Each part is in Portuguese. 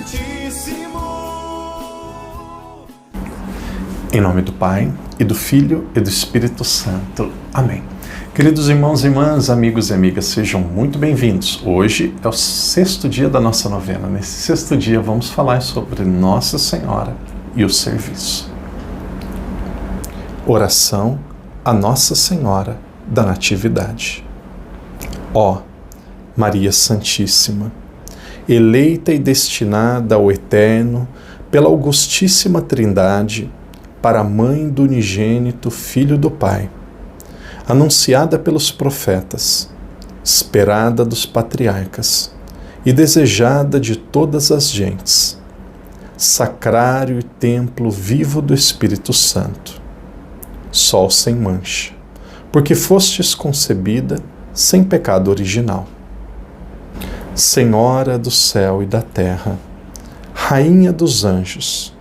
Santíssimo. Em nome do Pai, e do Filho, e do Espírito Santo. Amém. Queridos irmãos e irmãs, amigos e amigas, sejam muito bem-vindos. Hoje é o 6º dia da nossa novena. Nesse 6º dia vamos falar sobre Nossa Senhora e o serviço. Oração a Nossa Senhora da Natividade. Ó Maria Santíssima, eleita e destinada ao Eterno pela Augustíssima Trindade, para a Mãe do Unigênito Filho do Pai, anunciada pelos profetas, esperada dos patriarcas e desejada de todas as gentes, sacrário e templo vivo do Espírito Santo, sol sem mancha, porque fostes concebida sem pecado original. Senhora do céu e da terra, Rainha dos anjos,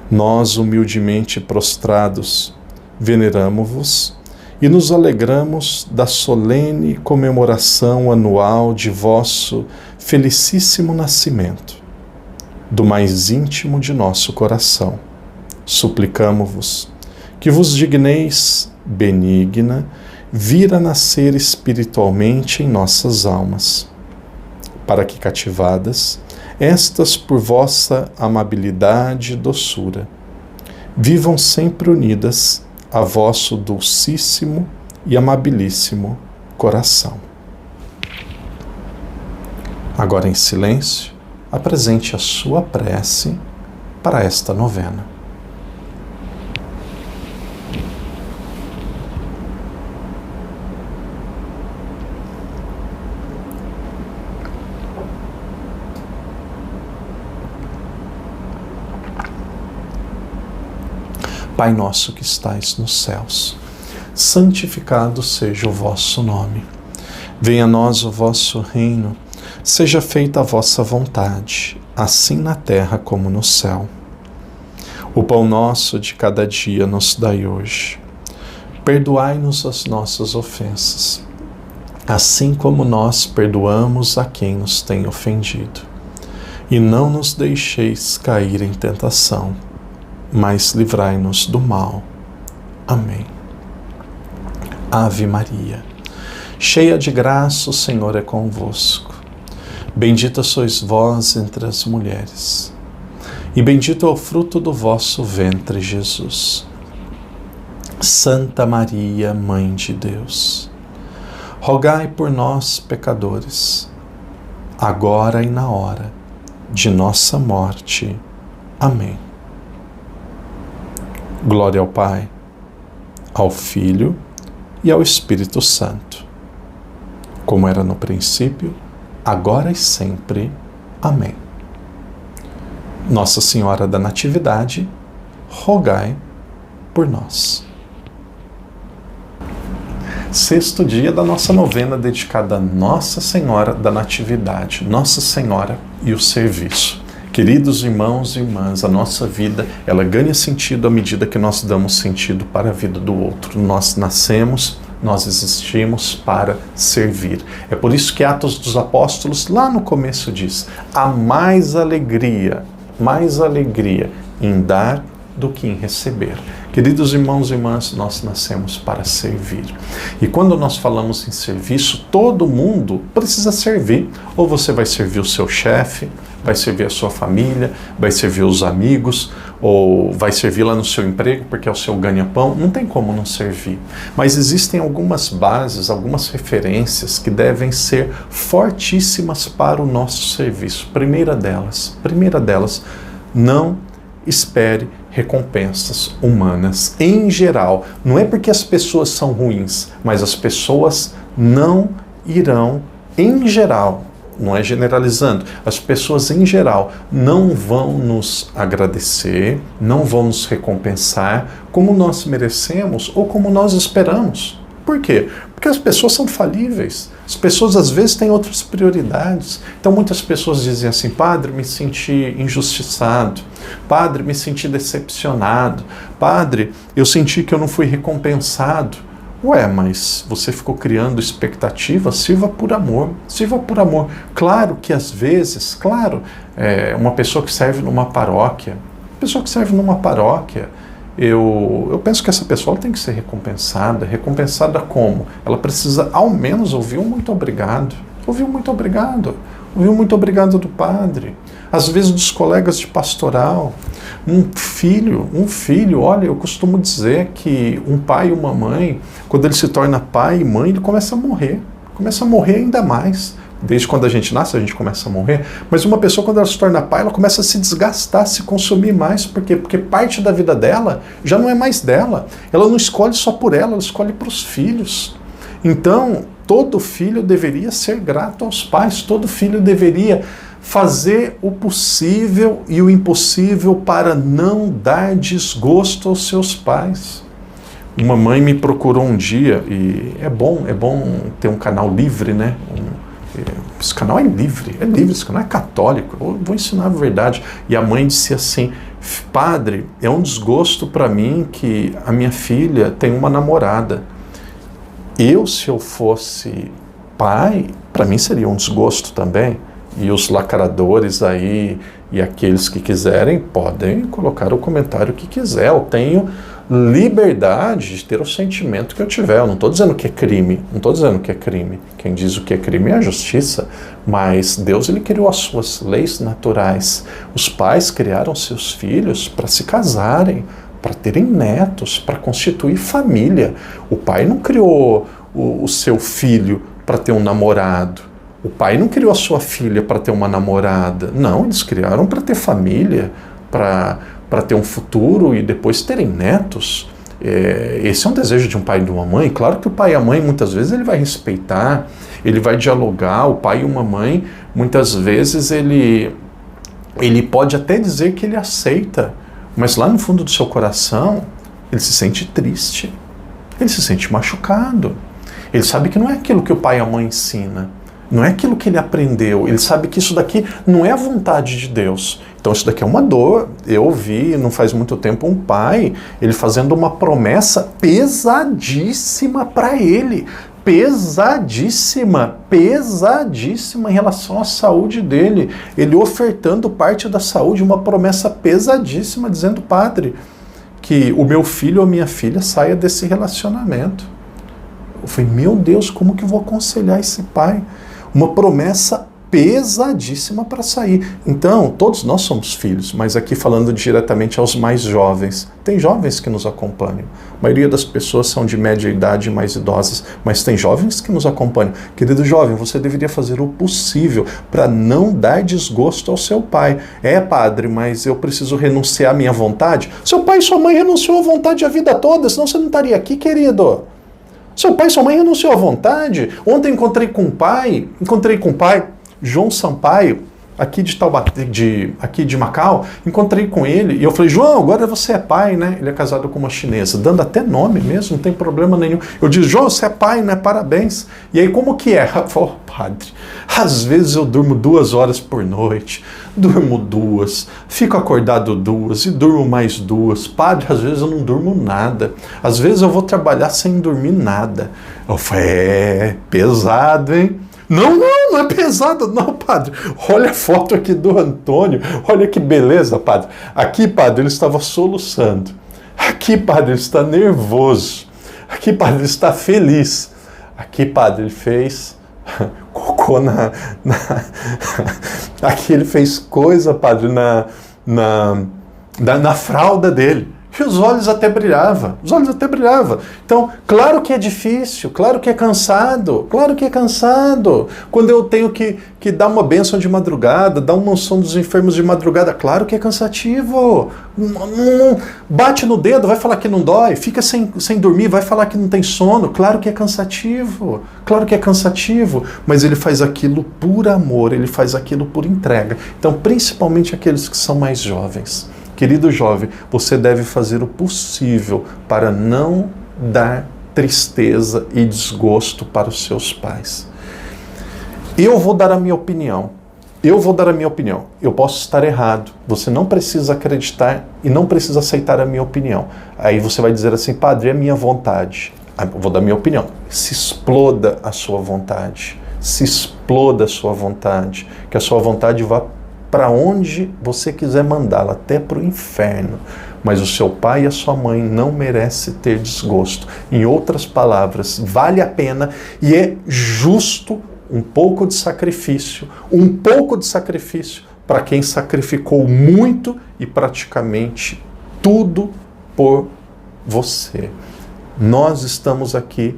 nós, humildemente prostrados, veneramo-vos e nos alegramos da solene comemoração anual de vosso felicíssimo nascimento, do mais íntimo de nosso coração. Suplicamo-vos que vos digneis, benigna, vir a nascer espiritualmente em nossas almas, para que, cativadas, estas por vossa amabilidade e doçura, vivam sempre unidas a vosso dulcíssimo e amabilíssimo coração. Agora, em silêncio, apresente a sua prece para esta novena. Pai nosso que estais nos céus, santificado seja o vosso nome. Venha a nós o vosso reino, seja feita a vossa vontade, assim na terra como no céu. O pão nosso de cada dia nos dai hoje. Perdoai-nos as nossas ofensas, assim como nós perdoamos a quem nos tem ofendido. E não nos deixeis cair em tentação, mas livrai-nos do mal. Amém. Ave Maria, cheia de graça, o Senhor é convosco. Bendita sois vós entre as mulheres, e bendito é o fruto do vosso ventre, Jesus. Santa Maria, Mãe de Deus, rogai por nós, pecadores, agora e na hora de nossa morte. Amém. Glória ao Pai, ao Filho e ao Espírito Santo, como era no princípio, agora e sempre. Amém. Nossa Senhora da Natividade, rogai por nós. 6º dia da nossa novena dedicada a Nossa Senhora da Natividade, Nossa Senhora e o serviço. Queridos irmãos e irmãs, a nossa vida, ela ganha sentido à medida que nós damos sentido para a vida do outro. Nós nascemos, nós existimos para servir. É por isso que Atos dos Apóstolos, lá no começo diz, há mais alegria em dar do que em receber. Queridos irmãos e irmãs, nós nascemos para servir. E quando nós falamos em serviço, todo mundo precisa servir. Ou você vai servir o seu chefe, vai servir a sua família, vai servir os amigos, ou vai servir lá no seu emprego porque é o seu ganha-pão. Não tem como não servir. Mas existem algumas bases, algumas referências que devem ser fortíssimas para o nosso serviço. Primeira delas, não espere recompensas humanas. Em geral, não é porque as pessoas são ruins, mas as pessoas não irão, em geral, não é generalizando, as pessoas em geral não vão nos agradecer, não vão nos recompensar como nós merecemos ou como nós esperamos. Por quê? Porque as pessoas são falíveis. As pessoas às vezes têm outras prioridades. Então muitas pessoas dizem assim: padre, me senti injustiçado. Padre, me senti decepcionado. Padre, eu senti que eu não fui recompensado. Ué, mas você ficou criando expectativa? Sirva por amor, sirva por amor. Claro que às vezes, uma pessoa que serve numa paróquia, eu penso que essa pessoa tem que ser recompensada. Recompensada como? Ela precisa ao menos ouvir um muito obrigado. Ouvir um muito obrigado. Ouvir um muito obrigado do padre. Às vezes dos colegas de pastoral. Um filho, olha, eu costumo dizer que um pai e uma mãe, quando ele se torna pai e mãe, ele começa a morrer ainda mais. Desde quando a gente nasce, a gente começa a morrer, mas uma pessoa, quando ela se torna pai, ela começa a se desgastar, se consumir mais. Por quê? Porque parte da vida dela já não é mais dela. Ela não escolhe só por ela escolhe para os filhos. Então, todo filho deveria ser grato aos pais, todo filho deveria fazer o possível e o impossível para não dar desgosto aos seus pais. Uma mãe me procurou um dia, e é bom ter um canal livre, né? Esse canal é livre, esse canal é católico, eu vou ensinar a verdade. E a mãe disse assim: padre, é um desgosto para mim que a minha filha tem uma namorada. Se eu fosse pai, para mim seria um desgosto também. E os lacradores aí e aqueles que quiserem podem colocar o comentário que quiser. Eu tenho liberdade de ter o sentimento que eu tiver. Eu não estou dizendo que é crime. Quem diz o que é crime é a justiça. Mas Deus, ele criou as suas leis naturais. Os pais criaram seus filhos para se casarem, para terem netos, para constituir família. O pai não criou o seu filho para ter um namorado. O pai não criou a sua filha para ter uma namorada. Não, eles criaram para ter família, para ter um futuro e depois terem netos. Esse é um desejo de um pai e de uma mãe. Claro que o pai e a mãe, muitas vezes, ele vai respeitar, ele vai dialogar. O pai e uma mãe, muitas vezes, ele pode até dizer que ele aceita, mas lá no fundo do seu coração, ele se sente triste, ele se sente machucado. Ele sabe que não é aquilo que o pai e a mãe ensina. Não é aquilo que ele aprendeu. Ele sabe que isso daqui não é a vontade de Deus. Então isso daqui é uma dor. Eu ouvi, não faz muito tempo, um pai, ele fazendo uma promessa pesadíssima para ele. Pesadíssima em relação à saúde dele. Ele ofertando parte da saúde, uma promessa pesadíssima, dizendo: padre, que o meu filho ou a minha filha saia desse relacionamento. Eu falei: meu Deus, como que eu vou aconselhar esse pai? Uma promessa pesadíssima para sair. Então, todos nós somos filhos, mas aqui falando diretamente aos mais jovens. Tem jovens que nos acompanham. A maioria das pessoas são de média idade, mais idosas, mas tem jovens que nos acompanham. Querido jovem, você deveria fazer o possível para não dar desgosto ao seu pai. Padre, mas eu preciso renunciar à minha vontade? Seu pai e sua mãe renunciou à vontade a vida toda, senão você não estaria aqui, querido. Seu pai e sua mãe renunciou à vontade. Ontem encontrei com o pai, João Sampaio, aqui de Taubaté, aqui de Macau. Encontrei com ele e eu falei: João, agora você é pai, né? Ele é casado com uma chinesa, dando até nome mesmo, não tem problema nenhum. Eu disse: João, você é pai, né? Parabéns. E aí, como que é? Eu falei: padre, às vezes eu durmo 2 horas por noite, durmo 2, fico acordado 2 e durmo mais 2. Padre, às vezes eu não durmo nada. Às vezes eu vou trabalhar sem dormir nada. Eu falei: pesado, hein? Não é pesado não, padre. Olha a foto aqui do Antônio. Olha que beleza, padre. Aqui, padre, ele estava soluçando. Aqui, padre, ele está nervoso. Aqui, padre, ele está feliz. Aqui, padre, ele fez cocô Aqui ele fez coisa, padre, na fralda dele. E os olhos até brilhavam. Então, claro que é difícil, claro que é cansado. Quando eu tenho que dar uma bênção de madrugada, dar uma unção dos enfermos de madrugada, claro que é cansativo. Bate no dedo, vai falar que não dói. Fica sem dormir, vai falar que não tem sono. Claro que é cansativo. Mas ele faz aquilo por amor, ele faz aquilo por entrega. Então, principalmente aqueles que são mais jovens. Querido jovem, você deve fazer o possível para não dar tristeza e desgosto para os seus pais. Eu vou dar a minha opinião. Eu posso estar errado. Você não precisa acreditar e não precisa aceitar a minha opinião. Aí você vai dizer assim: padre, é minha vontade. vou dar minha opinião, se exploda a sua vontade, se exploda a sua vontade, que a sua vontade vá para onde você quiser mandá-la, até para o inferno. Mas o seu pai e a sua mãe não merecem ter desgosto. Em outras palavras, vale a pena e é justo um pouco de sacrifício para quem sacrificou muito e praticamente tudo por você. Nós estamos aqui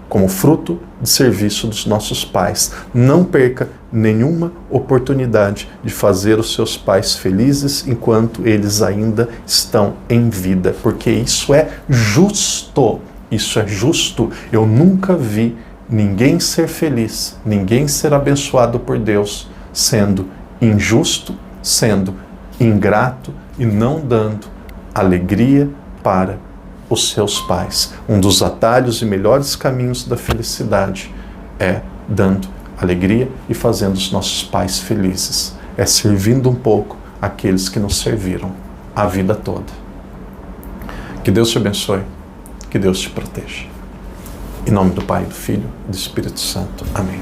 como fruto de serviço dos nossos pais. Não perca nenhuma oportunidade de fazer os seus pais felizes enquanto eles ainda estão em vida, porque isso é justo. Isso é justo. Eu nunca vi ninguém ser feliz, ninguém ser abençoado por Deus sendo injusto, sendo ingrato e não dando alegria para os seus pais. Um dos atalhos e melhores caminhos da felicidade é dando alegria e fazendo os nossos pais felizes. É servindo um pouco aqueles que nos serviram a vida toda. Que Deus te abençoe, que Deus te proteja. Em nome do Pai, do Filho e do Espírito Santo. Amém.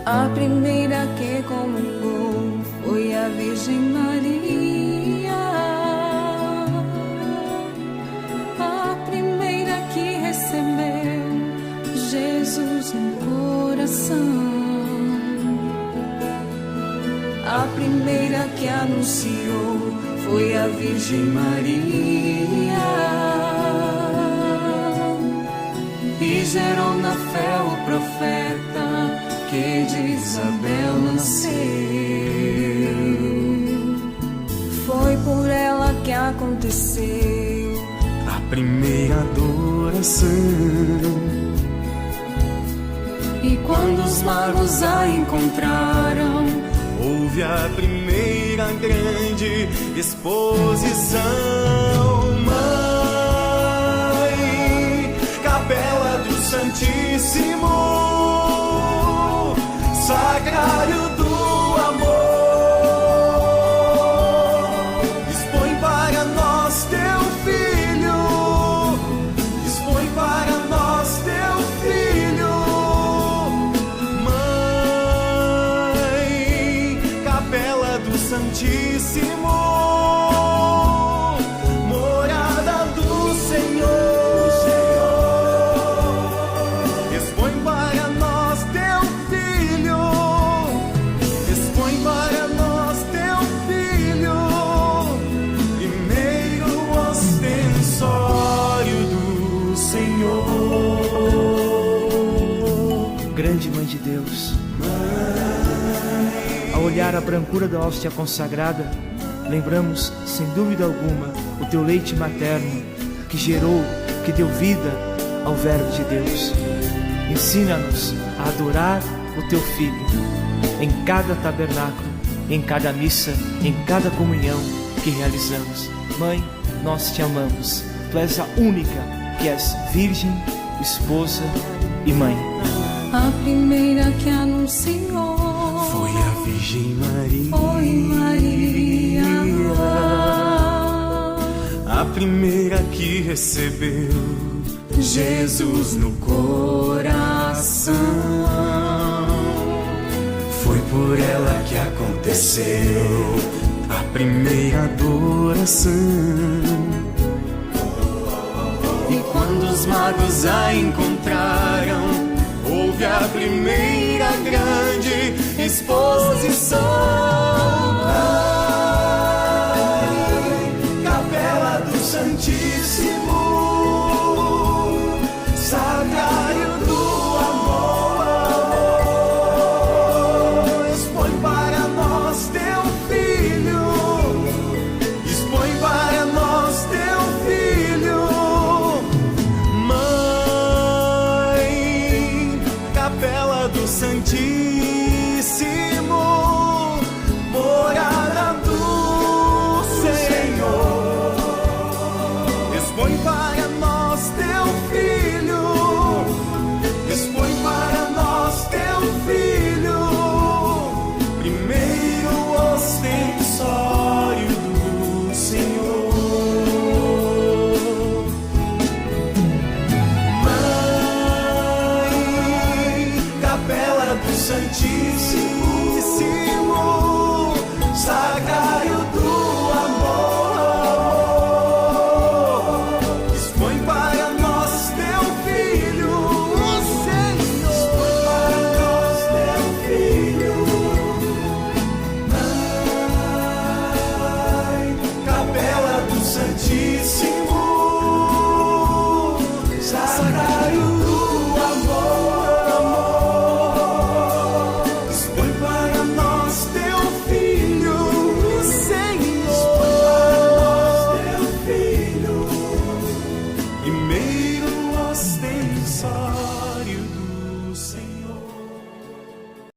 A primeira que comungou foi a Virgem Maria. A primeira que recebeu Jesus no coração. A primeira que anunciou foi a Virgem Maria. E gerou na fé o profeta que de Isabel nasceu. Foi por ela que aconteceu a primeira adoração. E quando os magos a encontraram, houve a primeira grande exposição. Mãe, capela do Santíssimo, Sacrário do amor, expõe para nós teu filho, expõe para nós teu filho. Mãe, capela do Santíssimo, morada do Senhor. Grande Mãe de Deus, ao olhar a brancura da hóstia consagrada, lembramos, sem dúvida alguma, o teu leite materno que gerou, que deu vida ao Verbo de Deus. Ensina-nos a adorar o teu Filho em cada tabernáculo, em cada missa, em cada comunhão que realizamos. Mãe, nós te amamos. Tu és a única que és virgem, esposa e mãe. a primeira que anunciou foi a Virgem Maria. Foi Maria. A primeira que recebeu Jesus no coração. Foi por ela que aconteceu a primeira adoração. E quando os magos a encontraram, houve a primeira grande exposição. Capela do Santíssimo, Sacrário do amor, expõe para nós teu Filho, expõe para nós teu Filho. Mãe, Capela do Santíssimo, morada Santíssimo